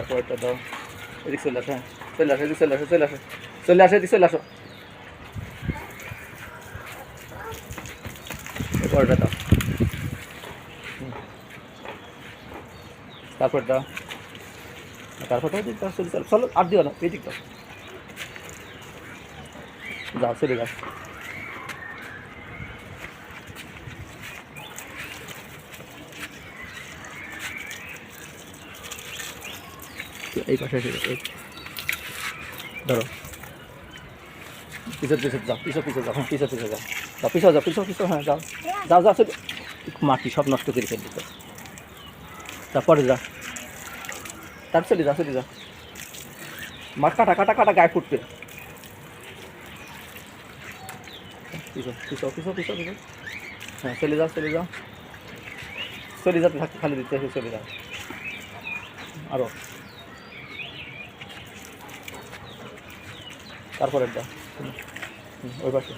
তারপরটা দাও, এদিক চলে আসো, হ্যাঁ চলে আসো, এদিক চলে আসো, চলে আসো, চলে আসো, এদিক চলে আসো, পরেরটা দাও, তারপর দাও, তারপরটা দিক দাও, চলে চলো, চলো আর দিও না, এদিক দাও, যাও চলে যাও, এই পাশে এসে ধরো, পিছনে পিছনে যাও, পিছনে যাও, হ্যাঁ পিছনে যাও, যাও পিছনে যাও, পিছনে হ্যাঁ যাও, যাও যাও চলে, মাটি সব নষ্ট করে ফেললি তো, তারপরে যা, তার চলে যা, চলে যা, মাঠ কাটা কাটা কাটা গায়ে ফুটবে, পিছনে হ্যাঁ চলে যাও, চলে যাও, চলে যাতে থাকতে খালি দিতে হবে, চলে যাও আরও, তারপরে দাও, ওই পাশে